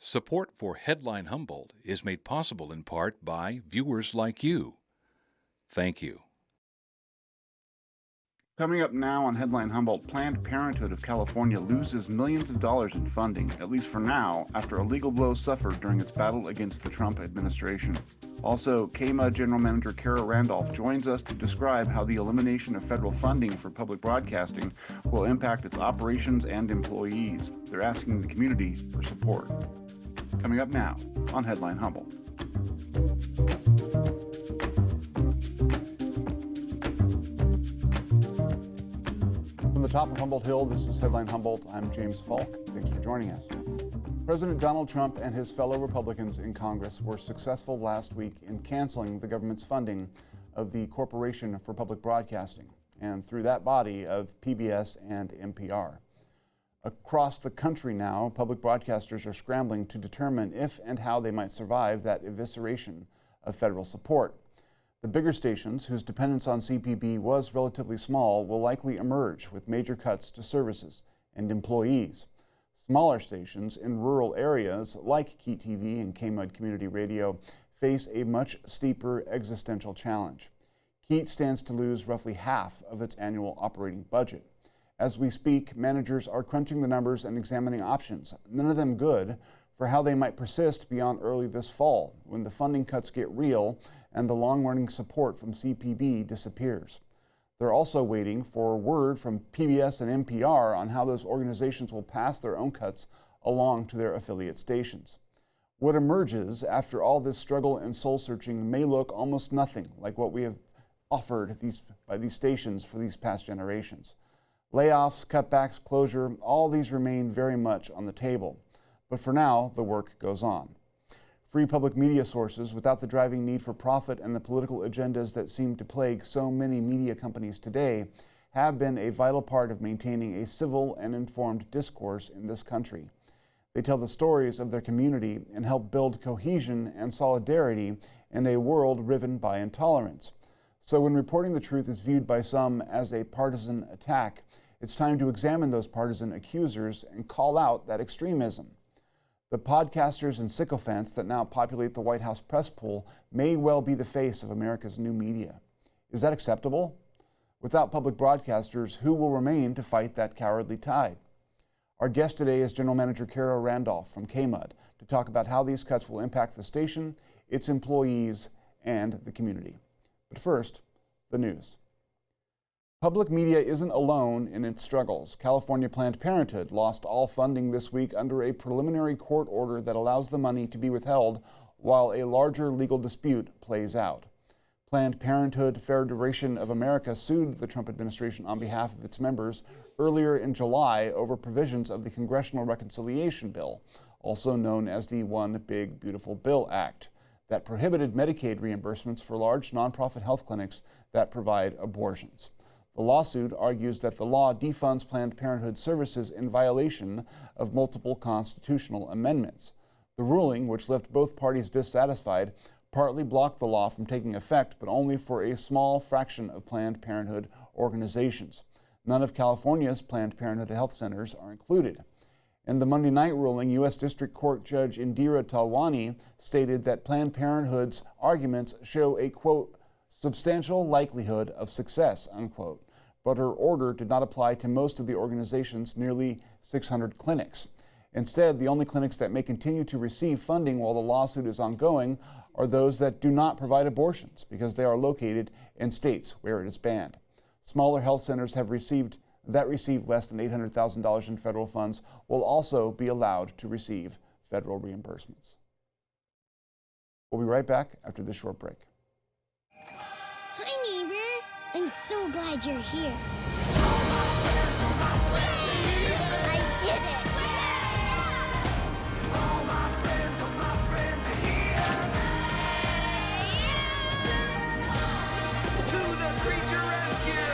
Support for Headline Humboldt is made possible in part by viewers like you. Thank you. Coming up now on Headline Humboldt, Planned Parenthood of California loses millions of dollars in funding, at least for now, after a legal blow suffered during its battle against the Trump administration. Also, KMUD General Manager Randolph joins us to describe how the elimination of federal funding for public broadcasting will impact its operations and employees. They're asking the community for support. Coming up now on Headline Humboldt. From the top of Humboldt Hill, this is Headline Humboldt. I'm James Falk. Thanks for joining us. President Donald Trump and his fellow Republicans in Congress were successful last week in canceling the government's funding of the Corporation for Public Broadcasting, and through that body of PBS and NPR. Across the country now, public broadcasters are scrambling to determine if and how they might survive that evisceration of federal support. The bigger stations, whose dependence on CPB was relatively small, will likely emerge with major cuts to services and employees. Smaller stations in rural areas like KEET TV and KMUD Community Radio face a much steeper existential challenge. KEET stands to lose roughly half of its annual operating budget. As we speak, managers are crunching the numbers and examining options, none of them good, for how they might persist beyond early this fall, when the funding cuts get real and the long-running support from CPB disappears. They're also waiting for word from PBS and NPR on how those organizations will pass their own cuts along to their affiliate stations. What emerges after all this struggle and soul-searching may look almost nothing like what we have offered by these stations for these past generations. Layoffs, cutbacks, closure, all these remain very much on the table. But for now, the work goes on. Free public media sources without the driving need for profit and the political agendas that seem to plague so many media companies today have been a vital part of maintaining a civil and informed discourse in this country. They tell the stories of their community and help build cohesion and solidarity in a world riven by intolerance. So when reporting the truth is viewed by some as a partisan attack, it's time to examine those partisan accusers and call out that extremism. The podcasters and sycophants that now populate the White House press pool may well be the face of America's new media. Is that acceptable? Without public broadcasters, who will remain to fight that cowardly tide? Our guest today is General Manager Randolph from KMUD to talk about how these cuts will impact the station, its employees, and the community. But first, the news. Public media isn't alone in its struggles. California Planned Parenthood lost all funding this week under a preliminary court order that allows the money to be withheld while a larger legal dispute plays out. Planned Parenthood Federation of America sued the Trump administration on behalf of its members earlier in July over provisions of the Congressional Reconciliation Bill, also known as the One Big Beautiful Bill Act, that prohibited Medicaid reimbursements for large nonprofit health clinics that provide abortions. The lawsuit argues that the law defunds Planned Parenthood services in violation of multiple constitutional amendments. The ruling, which left both parties dissatisfied, partly blocked the law from taking effect, but only for a small fraction of Planned Parenthood organizations. None of California's Planned Parenthood health centers are included. In the Monday night ruling, U.S. District Court Judge Indira Talwani stated that Planned Parenthood's arguments show a, quote, substantial likelihood of success, unquote. But her order did not apply to most of the organization's nearly 600 clinics. Instead, the only clinics that may continue to receive funding while the lawsuit is ongoing are those that do not provide abortions because they are located in states where it is banned. Smaller health centers that receive less than $800,000 in federal funds will also be allowed to receive federal reimbursements. We'll be right back after this short break. Hi, neighbor. I'm so glad you're here. I did it. All my friends are here. To the creature rescue.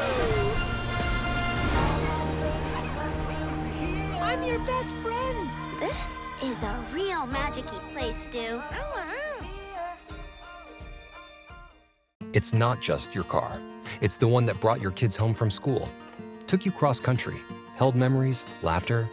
I'm your best friend. This is a real magic-y place, Stu. It's not just your car. It's the one that brought your kids home from school, took you cross country, held memories, laughter,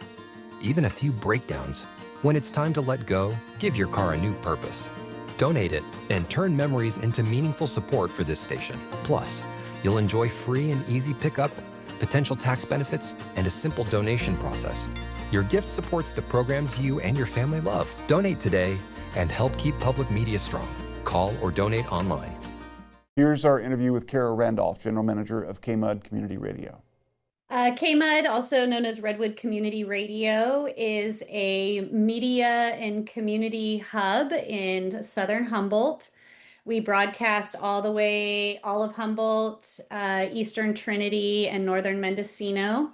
even a few breakdowns. When it's time to let go, give your car a new purpose. Donate it and turn memories into meaningful support for this station. Plus, you'll enjoy free and easy pickup, potential tax benefits, and a simple donation process. Your gift supports the programs you and your family love. Donate today and help keep public media strong. Call or donate online. Here's our interview with Kara Randolph, General Manager of KMUD Community Radio. KMUD, also known as Redwood Community Radio, is a media and community hub in Southern Humboldt. We broadcast all of Humboldt, Eastern Trinity, and Northern Mendocino.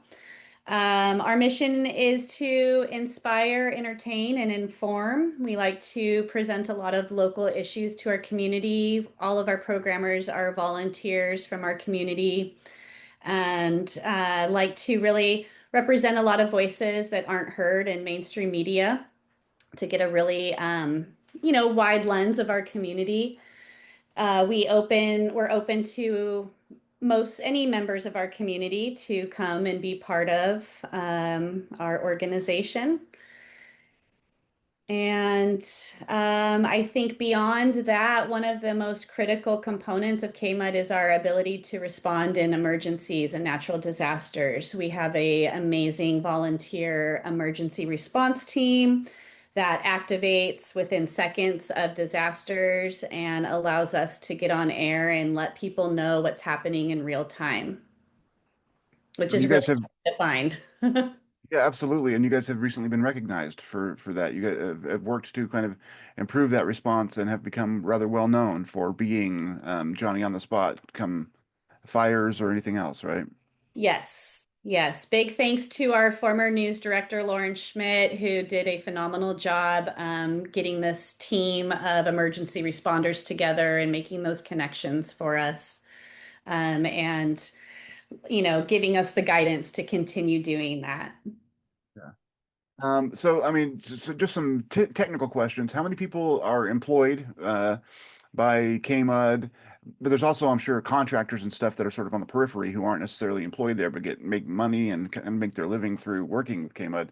Our mission is to inspire, entertain, and inform. We like to present a lot of local issues to our community. All of our programmers are volunteers from our community, and like to really represent a lot of voices that aren't heard in mainstream media to get a really wide lens of our community. We're open to any members of our community to come and be part of our organization. And I think beyond that, one of the most critical components of KMUD is our ability to respond in emergencies and natural disasters. We have an amazing volunteer emergency response team that activates within seconds of disasters and allows us to get on air and let people know what's happening in real time, which is really defined. Yeah, absolutely. And you guys have recently been recognized for that. You guys have worked to kind of improve that response and have become rather well known for being Johnny on the spot come fires or anything else, right? Yes. Yes. Big thanks to our former news director, Lauren Schmidt, who did a phenomenal job getting this team of emergency responders together and making those connections for us. And giving us the guidance to continue doing that. Yeah. So, I mean, just some technical questions. How many people are employed by KMUD? But there's also, I'm sure, contractors and stuff that are sort of on the periphery who aren't necessarily employed there, but make money and make their living through working with KMUD.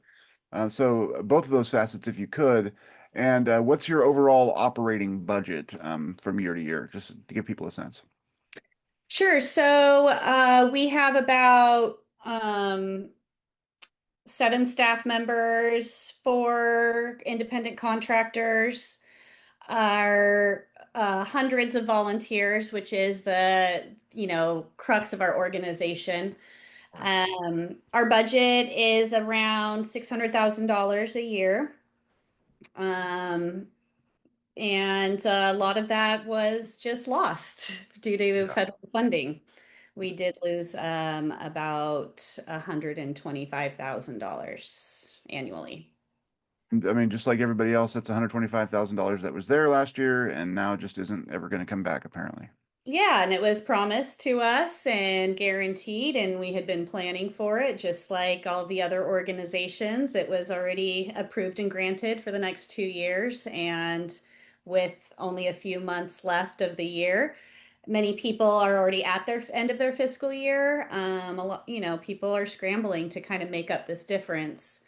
So both of those facets, if you could. And what's your overall operating budget from year to year, just to give people a sense? Sure. So we have about 7 staff members, 4 independent contractors, our hundreds of volunteers, which is the crux of our organization. Our budget is around $600,000 a year. And a lot of that was just lost due to federal funding. We did lose about $125,000 annually. I mean, just like everybody else, that's $125,000 that was there last year and now just isn't ever going to come back, apparently. Yeah, and it was promised to us and guaranteed, and we had been planning for it, just like all the other organizations. It was already approved and granted for the next 2 years, and with only a few months left of the year, many people are already at their end of their fiscal year. People are scrambling to kind of make up this difference.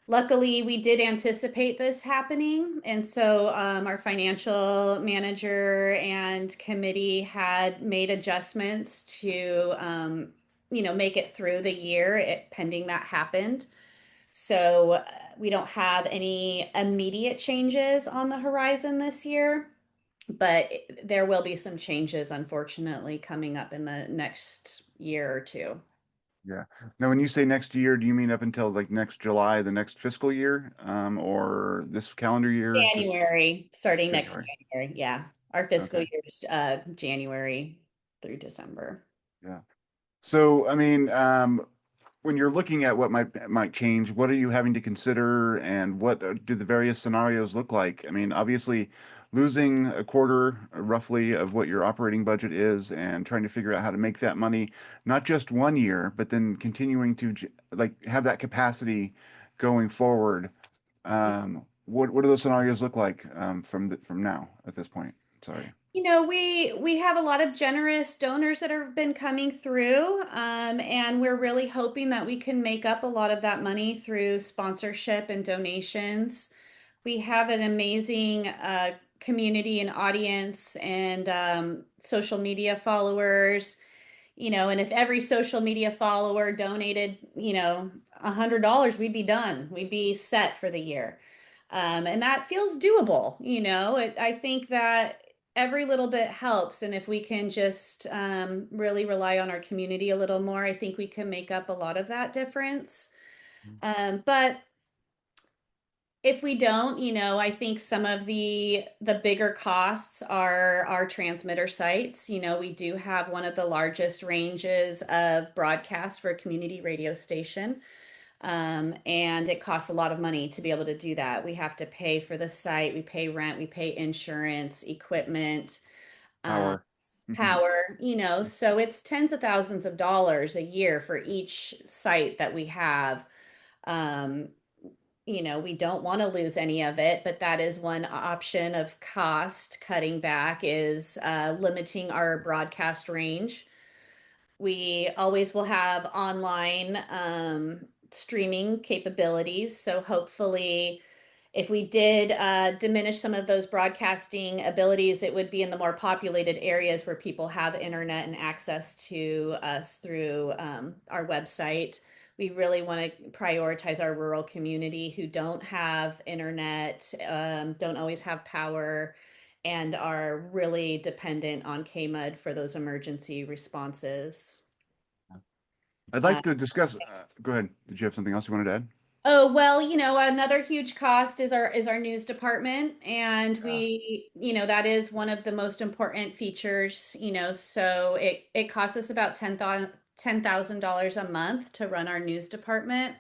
Luckily, we did anticipate this happening, and so our financial manager and committee had made adjustments to, make it through the year, pending that happened. So we don't have any immediate changes on the horizon this year, but there will be some changes, unfortunately, coming up in the next year or two. Yeah. Now, when you say next year, do you mean up until like next July, the next fiscal year, or this calendar year? January, starting next January. January. Yeah. Our fiscal Okay. year is January through December. Yeah. So, I mean, when you're looking at what might change, what are you having to consider, and what do the various scenarios look like? I mean, obviously, losing a quarter roughly of what your operating budget is, and trying to figure out how to make that money, not just one year, but then continuing to have that capacity going forward. What do those scenarios look like from now at this point? Sorry. We have a lot of generous donors that have been coming through, and we're really hoping that we can make up a lot of that money through sponsorship and donations. We have an amazing community and audience and social media followers, and if every social media follower donated, $100, we'd be done. We'd be set for the year. And that feels doable. I think that every little bit helps. And if we can just really rely on our community a little more, I think we can make up a lot of that difference. But if we don't, I think some of the bigger costs are our transmitter sites. We do have one of the largest ranges of broadcast for a community radio station. And it costs a lot of money to be able to do that. We have to pay for the site, we pay rent, we pay insurance, equipment, uh, Power. Mhm. power, so it's tens of thousands of dollars a year for each site that we have. Um, we don't want to lose any of it, but that is one option of cost cutting back is limiting our broadcast range. We always will have online streaming capabilities. So hopefully, if we did diminish some of those broadcasting abilities, it would be in the more populated areas where people have internet and access to us through our website. We really want to prioritize our rural community who don't have internet, don't always have power, and are really dependent on KMUD for those emergency responses. I'd Uh, like to discuss. Go ahead. Did you have something else you wanted to add? Oh, well, another huge cost is our news department, and Yeah. that is one of the most important features, so it costs us about $10,000 a month to run our news department.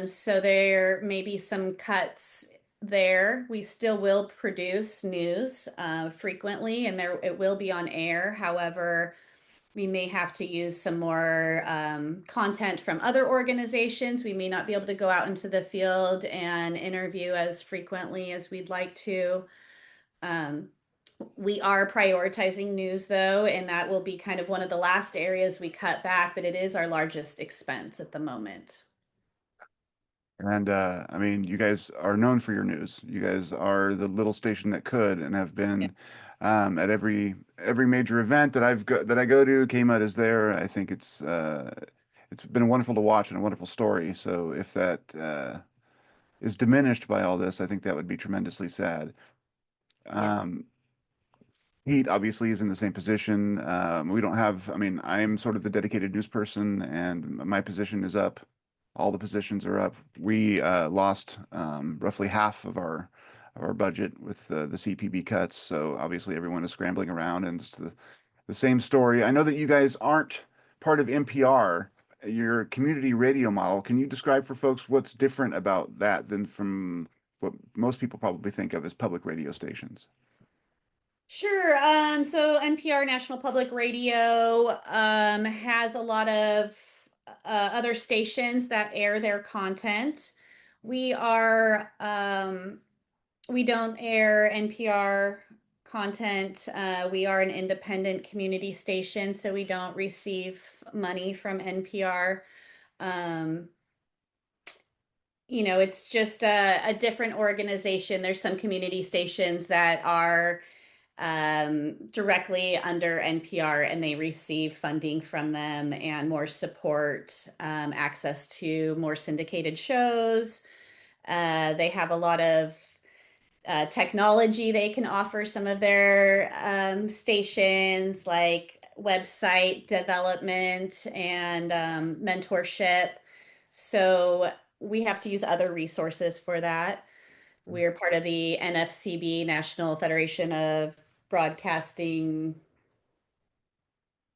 So there may be some cuts there. We still will produce news frequently, and it will be on air. However, we may have to use some more content from other organizations. We may not be able to go out into the field and interview as frequently as we'd like to. Um, we are prioritizing news though, and that will be kind of one of the last areas we cut back, but it is our largest expense at the moment. And I mean, you guys are known for your news. You guys are the little station that could, and have Yeah. been at every major event that I go to. KMUD is there. I think it's been wonderful to watch and a wonderful story. So if that is diminished by all this, I think that would be tremendously sad. Yeah. Um, Heat obviously is in the same position. We don't have, I mean, I'm sort of the dedicated news person, and my position is up. All the positions are up. We lost roughly half of our budget with the CPB cuts. So obviously everyone is scrambling around, and it's the same story. I know that you guys aren't part of NPR, your community radio model. Can you describe for folks what's different about that than from what most people probably think of as public radio stations? Sure. So NPR, National Public Radio, has a lot of other stations that air their content. We are, we don't air NPR content. We are an independent community station, so we don't receive money from NPR. Um, it's just a different organization. There's some community stations that are directly under NPR, and they receive funding from them and more support, access to more syndicated shows. They have a lot of technology they can offer some of their stations, like website development and mentorship. So we have to use other resources for that. We're part of the NFCB, National Federation of Broadcasting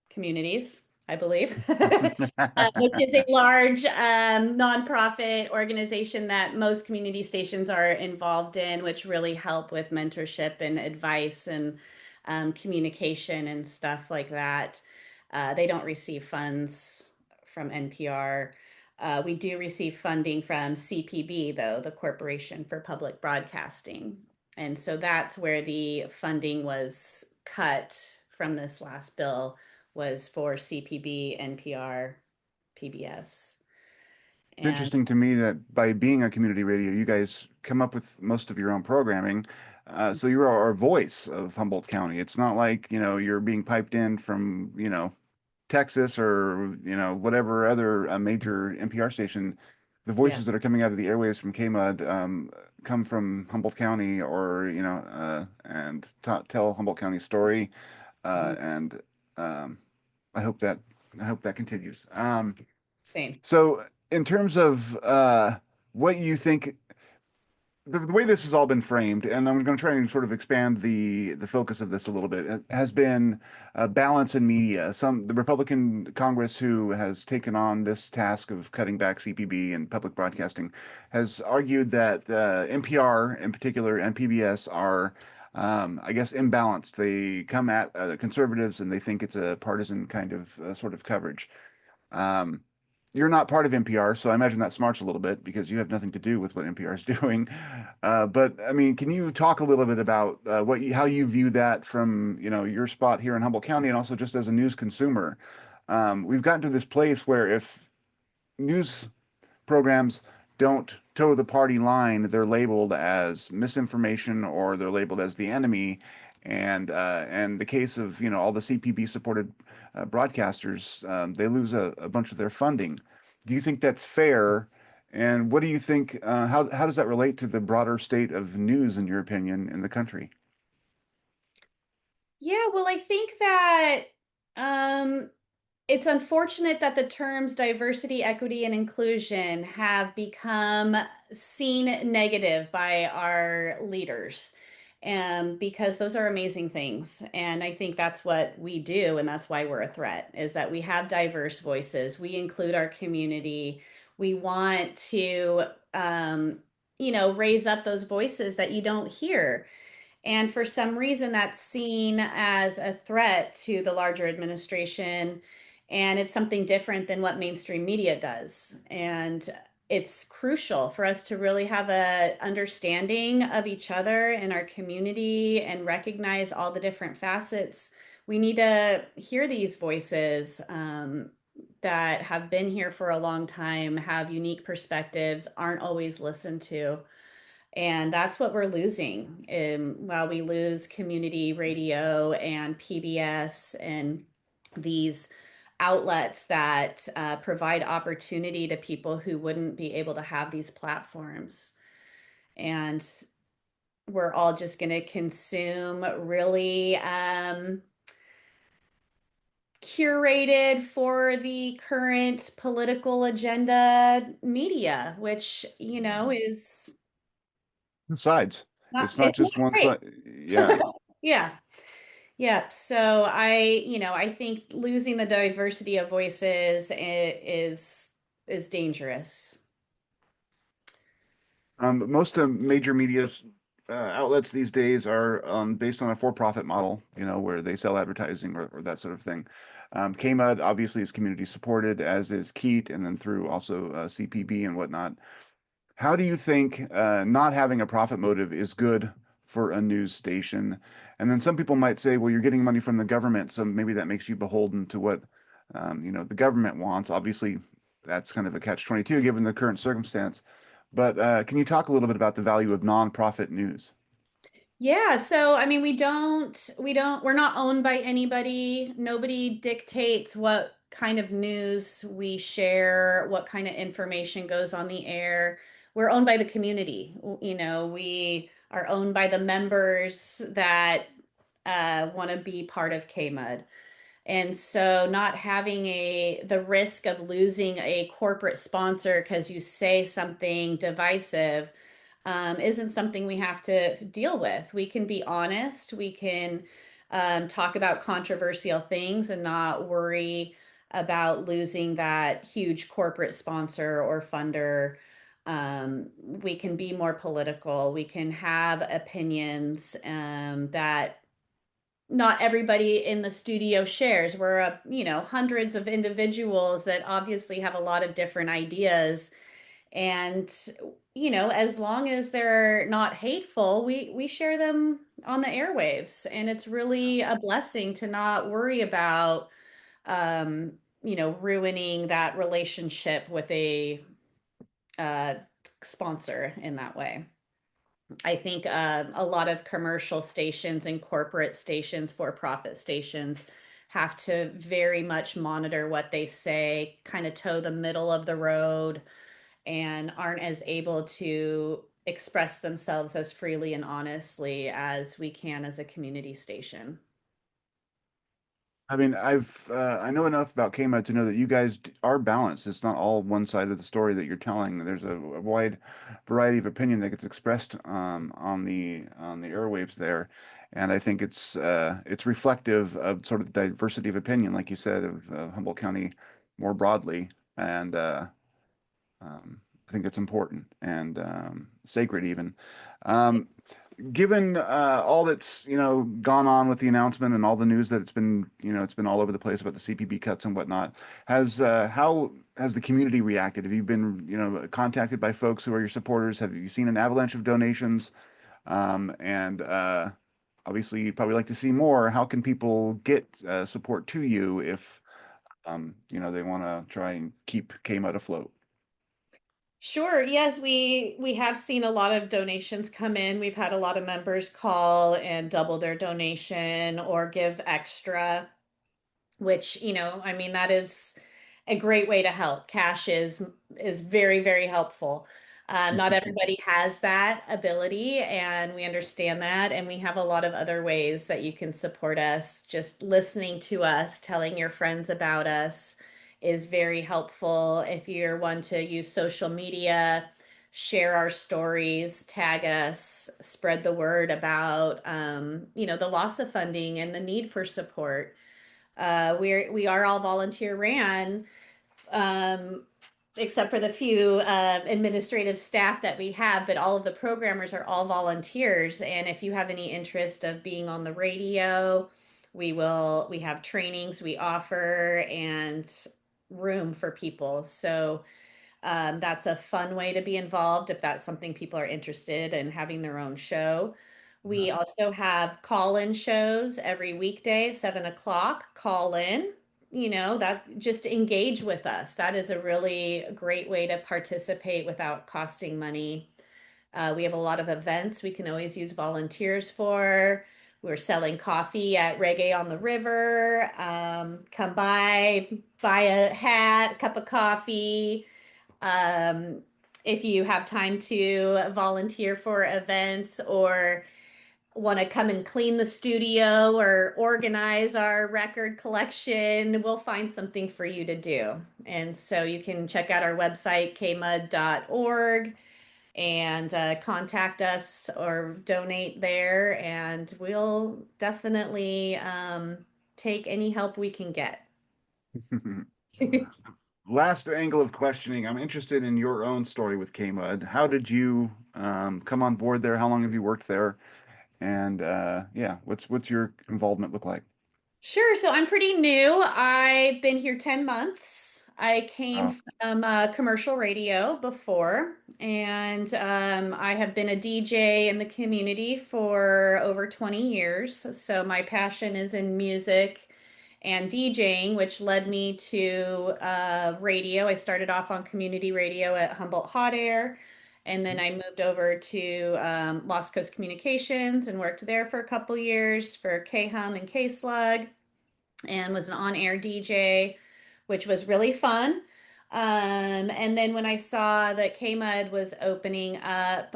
Communities, I believe, which is a large nonprofit organization that most community stations are involved in, which really help with mentorship and advice and communication and stuff like that. They don't receive funds from NPR. We do receive funding from CPB, though, the Corporation for Public Broadcasting. And so that's where the funding was cut from this last bill, was for CPB, NPR, PBS. It's And interesting to me that by being a community radio, you guys come up with most of your own programming. So you're our voice of Humboldt County. It's not like, you're being piped in from, Texas or, whatever other major NPR station. The yeah. voices that are coming out of the airwaves from KMUD come from Humboldt County or, and tell Humboldt County's story. Mhm. And um, I hope that continues. Same. So, in terms of what you think, the way this has all been framed, and I'm going to try and sort of expand the focus of this a little bit, has been balance in media. The Republican Congress who has taken on this task of cutting back CPB and public broadcasting has argued that NPR in particular and PBS are, I guess, imbalanced. They come at conservatives and they think it's a partisan kind of sort of coverage. Um, you're not part of NPR, so I imagine that smarts a little bit because you have nothing to do with what NPR is doing. But I mean, can you talk a little bit about how you view that from your spot here in Humboldt County, and also just as a news consumer? We've gotten to this place where if news programs don't toe the party line, they're labeled as misinformation or they're labeled as the enemy. And the case of all the CPB supported broadcasters, they lose a bunch of their funding. Do you think that's fair? And what do you think? How does that relate to the broader state of news, in your opinion, in the country? Yeah, well, I think that um, it's unfortunate that the terms diversity, equity, and inclusion have become seen negative by our leaders. Because those are amazing things. And I think that's what we do, and that's why we're a threat, is that we have diverse voices. We include our community. We want to, raise up those voices that you don't hear. And for some reason, that's seen as a threat to the larger administration. And it's something different than what mainstream media does. And it's crucial for us to really have a understanding of each other and our community and recognize all the different facets. We need to hear these voices that have been here for a long time, have unique perspectives, aren't always listened to. And that's what we're losing. While we lose community radio and PBS and these outlets that provide opportunity to people who wouldn't be able to have these platforms. And we're all just going to consume really curated for the current political agenda media, which, is Sides. not, It's not it's not just one great. side. Yeah. Yeah. Yep. So I think losing the diversity of voices is dangerous. Most major media outlets these days are based on a for-profit model, where they sell advertising or that sort of thing. KMUD obviously is community supported, as is KEAT, and then through also CPB and whatnot. How do you think not having a profit motive is good for a news station? And then some people might say, well, you're getting money from the government, so maybe that makes you beholden to what the government wants. Obviously, that's kind of a catch-22 given the current circumstance. But can you talk a little bit about the value of nonprofit news? Yeah, so I mean we're not owned by anybody. Nobody dictates what kind of news we share, what kind of information goes on the air. We're owned by the community. We are owned by the members that want to be part of KMUD. And so not having the risk of losing a corporate sponsor because you say something divisive isn't something we have to deal with. We can be honest. We can talk about controversial things and not worry about losing that huge corporate sponsor or funder. We can be more political. We can have opinions that not everybody in the studio shares. We're hundreds of individuals that obviously have a lot of different ideas, And as long as they're not hateful, we share them on the airwaves, and it's really a blessing to not worry about um, ruining that relationship with a uh, sponsor in that way. I think a lot of commercial stations and corporate stations, for-profit stations, have to very much monitor what they say, kind of toe the middle of the road, and aren't as able to express themselves as freely and honestly as we can as a community station. I mean, I know enough about KMUD to know that you guys are balanced. It's not all one side of the story that you're telling. There's a wide variety of opinion that gets expressed on the airwaves there, and I think it's reflective of sort of the diversity of opinion, like you said, of Humboldt County more broadly, and I think it's important and sacred even. Um, Given all that's gone on with the announcement and all the news that it's been all over the place about the CPB cuts and whatnot, has how has the community reacted? Have you been contacted by folks who are your supporters? Have you seen an avalanche of donations? And obviously, you'd probably like to see more. How can people get support to you if they want to try and keep KMUD afloat? Sure. Yes, we have seen a lot of donations come in. We've had a lot of members call and double their donation or give extra, which, I mean, that is a great way to help. Cash is very, very helpful. Not everybody has that ability, and we understand that. And we have a lot of other ways that you can support us. Just listening to us, telling your friends about us is very helpful. If you're one to use social media, share our stories, tag us, spread the word about the loss of funding and the need for support. We are all volunteer ran, um, except for the few administrative staff that we have, but all of the programmers are all volunteers. And if you have any interest of being on the radio, we have trainings we offer and room for people. So that's a fun way to be involved if that's something people are interested in having their own show. We also have call-in shows every weekday, 7 o'clock. Call in, that just engage with us. That is a really great way to participate without costing money. We have a lot of events we can always use volunteers for. We're selling coffee at Reggae on the River. Come by, buy a hat, a cup of coffee. Um, if you have time to volunteer for events or want to come and clean the studio or organize our record collection, we'll find something for you to do. And so you can check out our website, kmud.org, and contact us or donate there, and we'll definitely take any help we can get. Last angle of questioning, I'm interested in your own story with KMUD. How did you come on board there? How long have you worked there? And yeah, what's your involvement look like? Sure. So I'm pretty new. I've been here 10 months. I came Oh, from commercial radio before, and I have been a DJ in the community for over 20 years. So my passion is in music and DJing, which led me to radio. I started off on community radio at Humboldt Hot Air, and then I moved over to Lost Coast Communications and worked there for a couple years for K-Hum and K-Slug, and was an on-air DJ, which was really fun. And then when I saw that KMUD was opening up,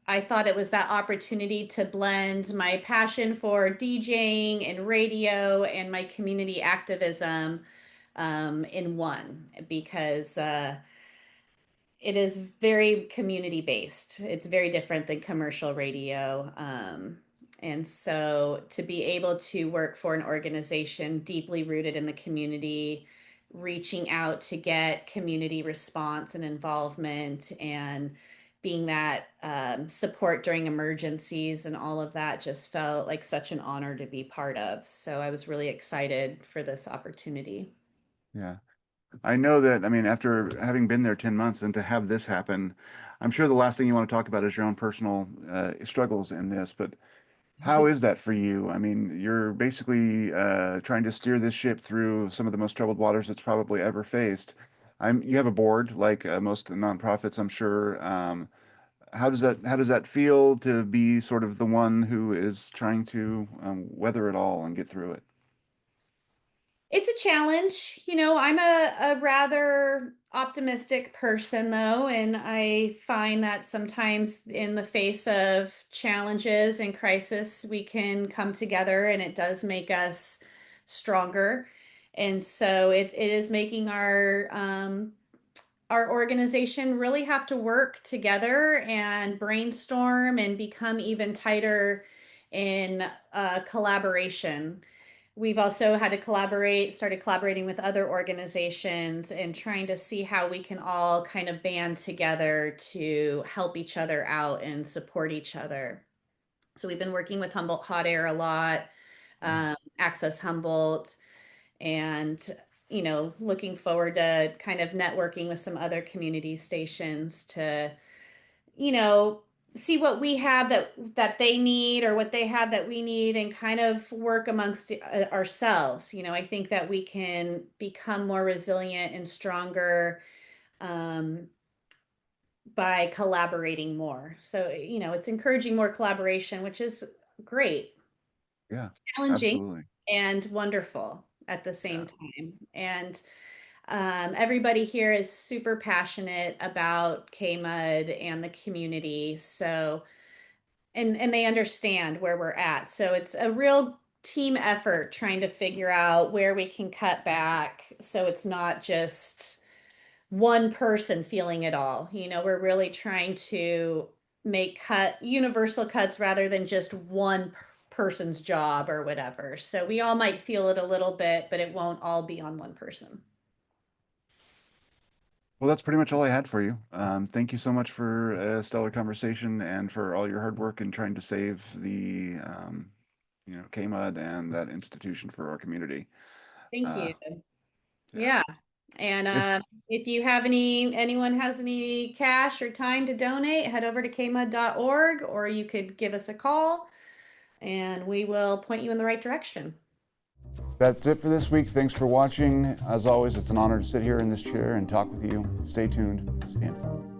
I thought it was that opportunity to blend my passion for DJing and radio and my community activism in one, because it is very community based. It's very different than commercial radio. And so to be able to work for an organization deeply rooted in the community, reaching out to get community response and involvement, and being that support during emergencies and all of that, just felt like such an honor to be part of. So I was really excited for this opportunity. yeah. I know that, I mean, after having been there 10 months and to have this happen, I'm sure the last thing you want to talk about is your own personal struggles in this, but how is that for you? I mean, you're basically trying to steer this ship through some of the most troubled waters it's probably ever faced. You have a board like most nonprofits, I'm sure. How does that feel to be sort of the one who is trying to weather it all and get through it? It's a challenge. I'm a rather optimistic person, though, and I find that sometimes in the face of challenges and crisis, we can come together and it does make us stronger. And so it is making our organization really have to work together and brainstorm and become even tighter in collaboration. We've also had to started collaborating with other organizations and trying to see how we can all kind of band together to help each other out and support each other. So we've been working with Humboldt Hot Air a lot, Access Humboldt, and looking forward to kind of networking with some other community stations to you know see what we have that they need or what they have that we need and kind of work amongst ourselves. I think that we can become more resilient and stronger um, by collaborating more. So it's encouraging more collaboration, which is great, Yeah, challenging, absolutely. and wonderful at the Yeah. same time. And everybody here is super passionate about KMUD and the community. So, and they understand where we're at. So it's a real team effort trying to figure out where we can cut back so it's not just one person feeling it all. We're really trying to make universal cuts rather than just one person's job or whatever. So we all might feel it a little bit, but it won't all be on one person. Well, that's pretty much all I had for you. Thank you so much for a stellar conversation and for all your hard work in trying to save the, KMUD and that institution for our community. Thank Uh, you. yeah. Yeah. And If if you have anyone has any cash or time to donate, head over to kmud.org or you could give us a call and we will point you in the right direction. That's it for this week. Thanks for watching. As always, it's an honor to sit here in this chair and talk with you. Stay tuned. Stay informed.